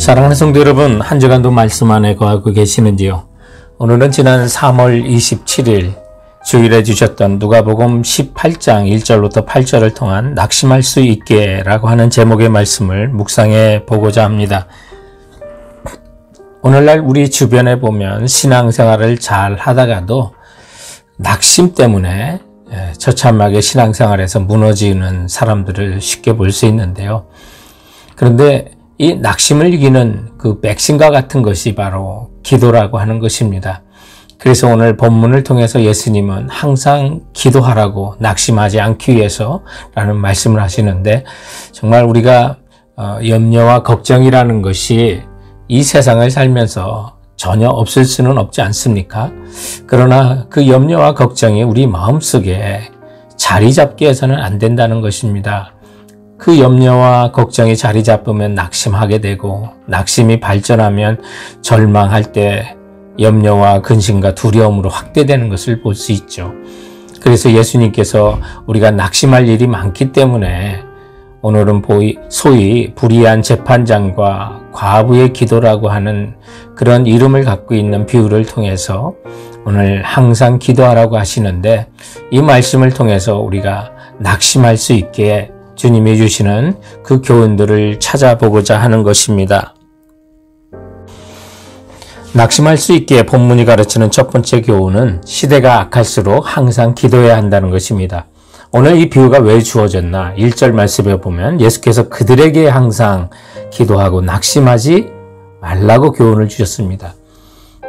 사랑하는 성도 여러분, 한 주간도 말씀 안에 거하고 계시는지요? 오늘은 지난 3월 27일 주일에 주셨던 누가복음 18장 1절부터 8절을 통한 낙심할 수 있게 라고 하는 제목의 말씀을 묵상해 보고자 합니다. 오늘날 우리 주변에 보면 신앙생활을 잘 하다가도 낙심 때문에 처참하게 신앙생활에서 무너지는 사람들을 쉽게 볼 수 있는데요. 그런데 이 낙심을 이기는 그 백신과 같은 것이 바로 기도라고 하는 것입니다. 그래서 오늘 본문을 통해서 예수님은 항상 기도하라고 낙심하지 않기 위해서 라는 말씀을 하시는데, 정말 우리가 염려와 걱정이라는 것이 이 세상을 살면서 전혀 없을 수는 없지 않습니까? 그러나 그 염려와 걱정이 우리 마음속에 자리 잡게 해서는 안 된다는 것입니다. 그 염려와 걱정이 자리 잡으면 낙심하게 되고, 낙심이 발전하면 절망할 때 염려와 근심과 두려움으로 확대되는 것을 볼 수 있죠. 그래서 예수님께서 우리가 낙심할 일이 많기 때문에 오늘은 소위 불의한 재판장과 과부의 기도라고 하는 그런 이름을 갖고 있는 비유를 통해서 오늘 항상 기도하라고 하시는데, 이 말씀을 통해서 우리가 낙심할 수 있게 주님이 주시는 그 교훈들을 찾아보고자 하는 것입니다. 낙심할 수 있게 본문이 가르치는 첫 번째 교훈은 시대가 악할수록 항상 기도해야 한다는 것입니다. 오늘 이 비유가 왜 주어졌나? 1절 말씀에 보면 예수께서 그들에게 항상 기도하고 낙심하지 말라고 교훈을 주셨습니다.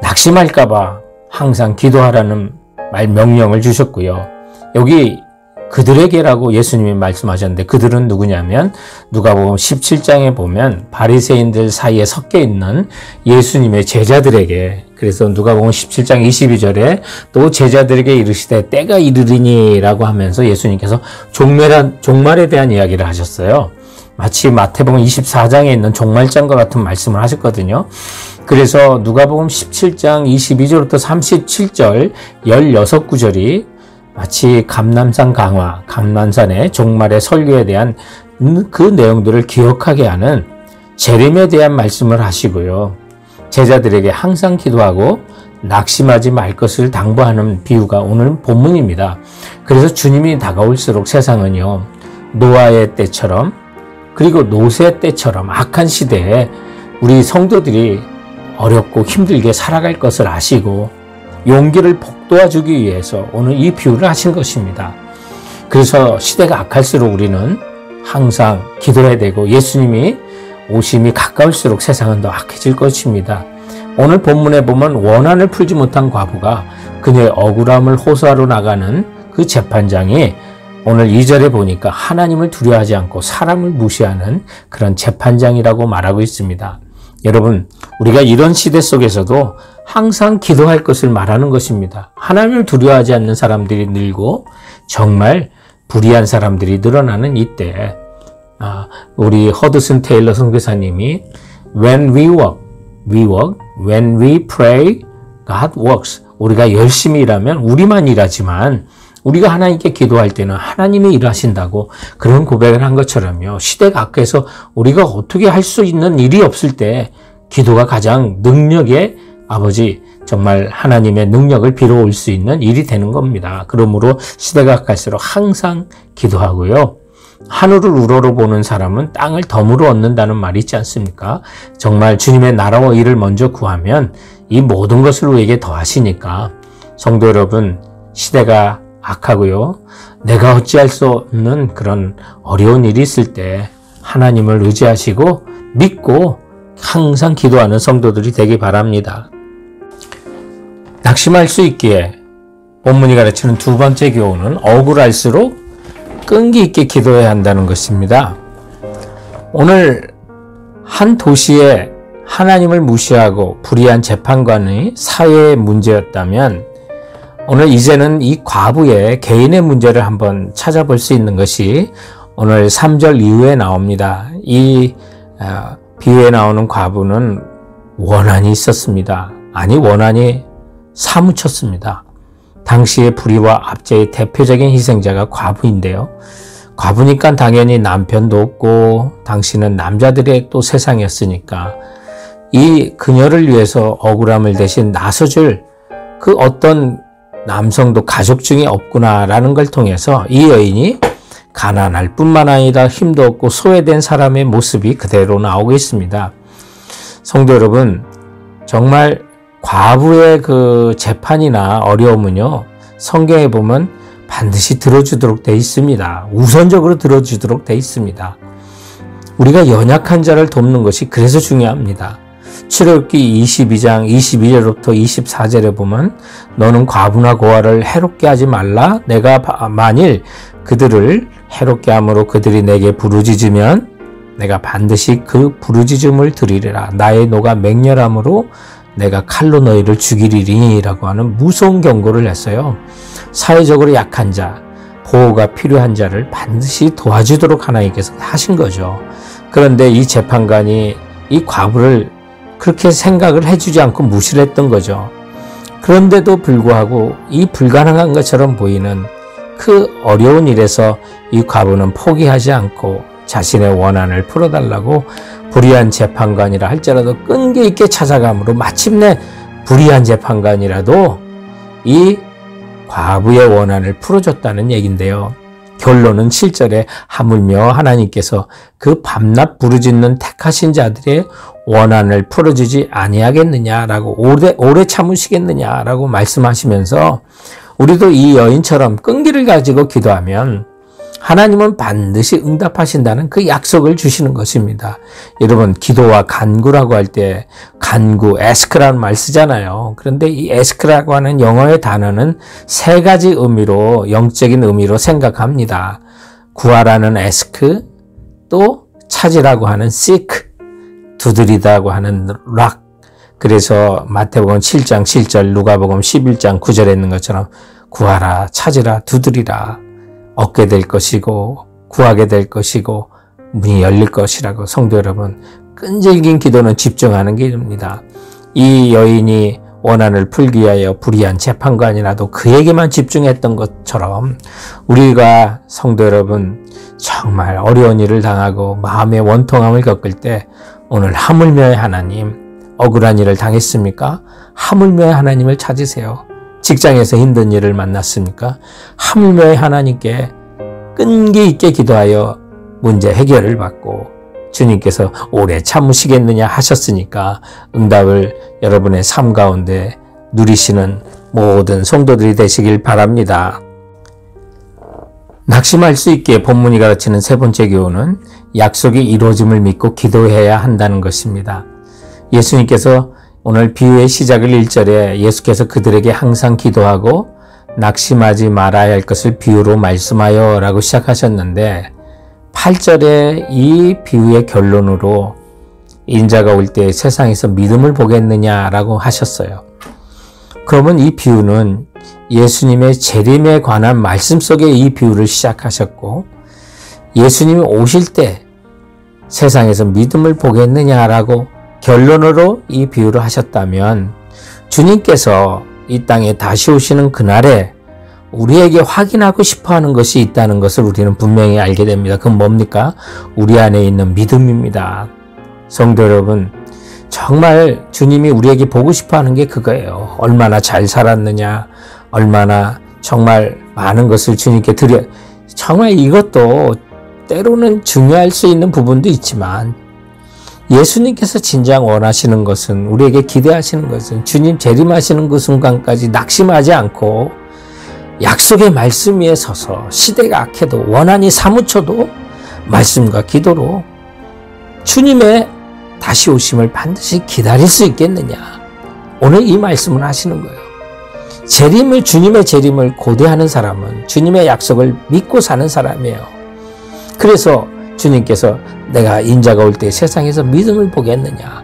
낙심할까봐 항상 기도하라는 명령을 주셨고요. 여기 그들에게라고 예수님이 말씀하셨는데, 그들은 누구냐면 누가복음 17장에 보면 바리새인들 사이에 섞여 있는 예수님의 제자들에게, 그래서 누가복음 17장 22절에 또 제자들에게 이르시되 때가 이르리니 라고 하면서 예수님께서 종말에 대한 이야기를 하셨어요. 마치 마태복음 24장에 있는 종말장과 같은 말씀을 하셨거든요. 그래서 누가복음 17장 22절부터 37절 16구절이 마치 감람산 강화, 감람산의 종말의 설교에 대한 그 내용들을 기억하게 하는 재림에 대한 말씀을 하시고요. 제자들에게 항상 기도하고 낙심하지 말 것을 당부하는 비유가 오늘 본문입니다. 그래서 주님이 다가올수록 세상은요, 노아의 때처럼, 그리고 노새 때처럼 악한 시대에 우리 성도들이 어렵고 힘들게 살아갈 것을 아시고 용기를 북돋아주기 위해서 오늘 이 비유를 하신 것입니다. 그래서 시대가 악할수록 우리는 항상 기도해야 되고, 예수님이 오심이 가까울수록 세상은 더 악해질 것입니다. 오늘 본문에 보면 원한을 풀지 못한 과부가 그녀의 억울함을 호소하러 나가는 그 재판장이 오늘 2절에 보니까 하나님을 두려워하지 않고 사람을 무시하는 그런 재판장이라고 말하고 있습니다. 여러분, 우리가 이런 시대 속에서도 항상 기도할 것을 말하는 것입니다. 하나님을 두려워하지 않는 사람들이 늘고 정말 불의한 사람들이 늘어나는 이때, 우리 허드슨 테일러 선교사님이 When we work, we work. When we pray, God works. 우리가 열심히 일하면 우리만 일하지만 우리가 하나님께 기도할 때는 하나님이 일하신다고 그런 고백을 한 것처럼요. 시대가 악해서 우리가 어떻게 할 수 있는 일이 없을 때 기도가 가장 능력의 아버지, 정말 하나님의 능력을 빌어올 수 있는 일이 되는 겁니다. 그러므로 시대가 악할수록 항상 기도하고요. 하늘을 우러러보는 사람은 땅을 덤으로 얻는다는 말이 있지 않습니까? 정말 주님의 나라와 일을 먼저 구하면 이 모든 것을 우리에게 더하시니까, 성도 여러분, 시대가 악하고요, 내가 어찌할 수 없는 그런 어려운 일이 있을 때 하나님을 의지하시고 믿고 항상 기도하는 성도들이 되기 바랍니다. 낙심할 수 있기에 본문이 가르치는 두 번째 교훈은 억울할수록 끈기 있게 기도해야 한다는 것입니다. 오늘 한 도시에 하나님을 무시하고 불의한 재판관이 사회의 문제였다면, 오늘 이제는 이 과부의 개인의 문제를 한번 찾아볼 수 있는 것이 오늘 3절 이후에 나옵니다. 이 비유에 나오는 과부는 원한이 있었습니다. 아니, 원한이 사무쳤습니다. 당시의 불의와 압제의 대표적인 희생자가 과부인데요. 과부니까 당연히 남편도 없고 당시는 남자들의 또 세상이었으니까 이 그녀를 위해서 억울함을 대신 나서줄 그 어떤 남성도 가족 중에 없구나라는 걸 통해서 이 여인이 가난할 뿐만 아니라 힘도 없고 소외된 사람의 모습이 그대로 나오고 있습니다. 성도 여러분, 정말 과부의 그 재판이나 어려움은요, 성경에 보면 반드시 들어주도록 되어 있습니다. 우선적으로 들어주도록 되어 있습니다. 우리가 연약한 자를 돕는 것이 그래서 중요합니다. 출애굽기 22장 22절부터 24절에 보면 너는 과부나 고아를 해롭게 하지 말라. 내가 만일 그들을 해롭게 함으로 그들이 내게 부르짖으면 내가 반드시 그 부르짖음을 들으리라. 나의 노가 맹렬함으로 내가 칼로 너희를 죽이리니 라고 하는 무서운 경고를 했어요. 사회적으로 약한 자, 보호가 필요한 자를 반드시 도와주도록 하나님께서 하신 거죠. 그런데 이 재판관이 이 과부를 그렇게 생각을 해주지 않고 무시를 했던 거죠. 그런데도 불구하고 이 불가능한 것처럼 보이는 그 어려운 일에서 이 과부는 포기하지 않고 자신의 원한을 풀어달라고 불의한 재판관이라 할지라도 끈기 있게 찾아감으로 마침내 불의한 재판관이라도 이 과부의 원한을 풀어줬다는 얘기인데요. 결론은 7절에 하물며 하나님께서 그 밤낮 부르짖는 택하신 자들의 원한을 풀어주지 아니하겠느냐라고 오래 참으시겠느냐라고 말씀하시면서 우리도 이 여인처럼 끈기를 가지고 기도하면 하나님은 반드시 응답하신다는 그 약속을 주시는 것입니다. 여러분, 기도와 간구라고 할 때 간구, 에스크라는 말 쓰잖아요. 그런데 이 에스크라고 하는 영어의 단어는 세 가지 의미로, 영적인 의미로 생각합니다. 구하라는 에스크, 또 찾으라고 하는 seek, 두드리다고 하는 락. 그래서 마태복음 7장 7절, 누가복음 11장 9절에 있는 것처럼 구하라, 찾으라, 두드리라. 얻게 될 것이고 구하게 될 것이고 문이 열릴 것이라고. 성도 여러분, 끈질긴 기도는 집중하는 길입니다. 이 여인이 원한을 풀기 위하여 불의한 재판관이라도 그에게만 집중했던 것처럼 우리가 성도 여러분 정말 어려운 일을 당하고 마음의 원통함을 겪을 때 오늘 하물며의 하나님, 억울한 일을 당했습니까? 하물며의 하나님을 찾으세요. 직장에서 힘든 일을 만났습니까? 하물며의 하나님께 끈기 있게 기도하여 문제 해결을 받고 주님께서 오래 참으시겠느냐 하셨으니까 응답을 여러분의 삶 가운데 누리시는 모든 성도들이 되시길 바랍니다. 낙심할 수 있게 본문이 가르치는 세 번째 교훈은 약속이 이루어짐을 믿고 기도해야 한다는 것입니다. 예수님께서 오늘 비유의 시작을 1절에 예수께서 그들에게 항상 기도하고 낙심하지 말아야 할 것을 비유로 말씀하여 라고 시작하셨는데 8절에 이 비유의 결론으로 인자가 올 때 세상에서 믿음을 보겠느냐라고 하셨어요. 그러면 이 비유는 예수님의 재림에 관한 말씀 속에 이 비유를 시작하셨고 예수님이 오실 때 세상에서 믿음을 보겠느냐라고 결론으로 이 비유를 하셨다면 주님께서 이 땅에 다시 오시는 그날에 우리에게 확인하고 싶어하는 것이 있다는 것을 우리는 분명히 알게 됩니다. 그건 뭡니까? 우리 안에 있는 믿음입니다. 성도 여러분, 정말 주님이 우리에게 보고 싶어하는 게 그거예요. 얼마나 잘 살았느냐, 얼마나 정말 많은 것을 주님께 드려. 정말 이것도 때로는 중요할 수 있는 부분도 있지만 예수님께서 진정 원하시는 것은, 우리에게 기대하시는 것은 주님 재림하시는 그 순간까지 낙심하지 않고 약속의 말씀 위에 서서 시대가 악해도 원한이 사무쳐도 말씀과 기도로 주님의 다시 오심을 반드시 기다릴 수 있겠느냐. 오늘 이 말씀을 하시는 거예요. 주님의 재림을 고대하는 사람은 주님의 약속을 믿고 사는 사람이에요. 그래서 주님께서 내가 인자가 올 때 세상에서 믿음을 보겠느냐.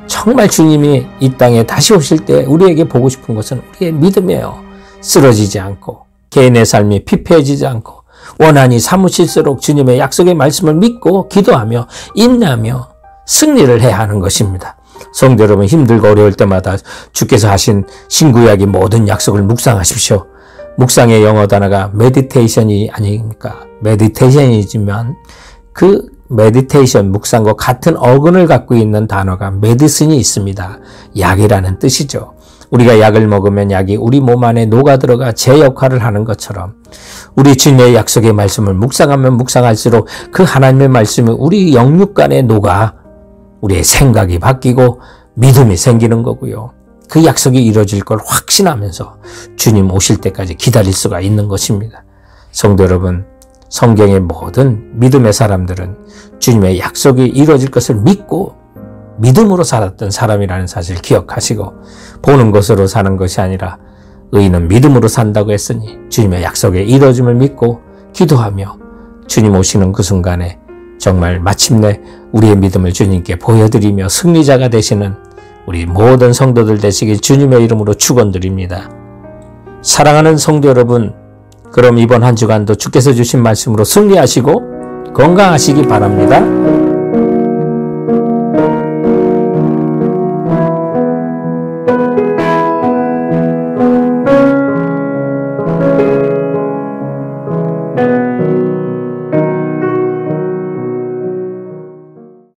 정말 주님이 이 땅에 다시 오실 때 우리에게 보고 싶은 것은 우리의 믿음이에요. 쓰러지지 않고 개인의 삶이 피폐해지지 않고 원한이 사무칠수록 주님의 약속의 말씀을 믿고 기도하며 인내하며 승리를 해야 하는 것입니다. 성도 여러분, 힘들고 어려울 때마다 주께서 하신 신구약의 모든 약속을 묵상하십시오. 묵상의 영어 단어가 메디테이션이 아닙니까? 메디테이션이지만 그 메디테이션, 묵상과 같은 어근을 갖고 있는 단어가 메디슨이 있습니다. 약이라는 뜻이죠. 우리가 약을 먹으면 약이 우리 몸 안에 녹아들어가 제 역할을 하는 것처럼 우리 주님의 약속의 말씀을 묵상하면 묵상할수록 그 하나님의 말씀이 우리 영육간에 녹아 우리의 생각이 바뀌고 믿음이 생기는 거고요. 그 약속이 이루어질 걸 확신하면서 주님 오실 때까지 기다릴 수가 있는 것입니다. 성도 여러분, 성경의 모든 믿음의 사람들은 주님의 약속이 이루어질 것을 믿고 믿음으로 살았던 사람이라는 사실을 기억하시고 보는 것으로 사는 것이 아니라 의인은 믿음으로 산다고 했으니 주님의 약속의 이루어짐을 믿고 기도하며 주님 오시는 그 순간에 정말 마침내 우리의 믿음을 주님께 보여드리며 승리자가 되시는 우리 모든 성도들 되시길 주님의 이름으로 축원드립니다. 사랑하는 성도 여러분, 그럼 이번 한 주간도 주께서 주신 말씀으로 승리하시고 건강하시기 바랍니다.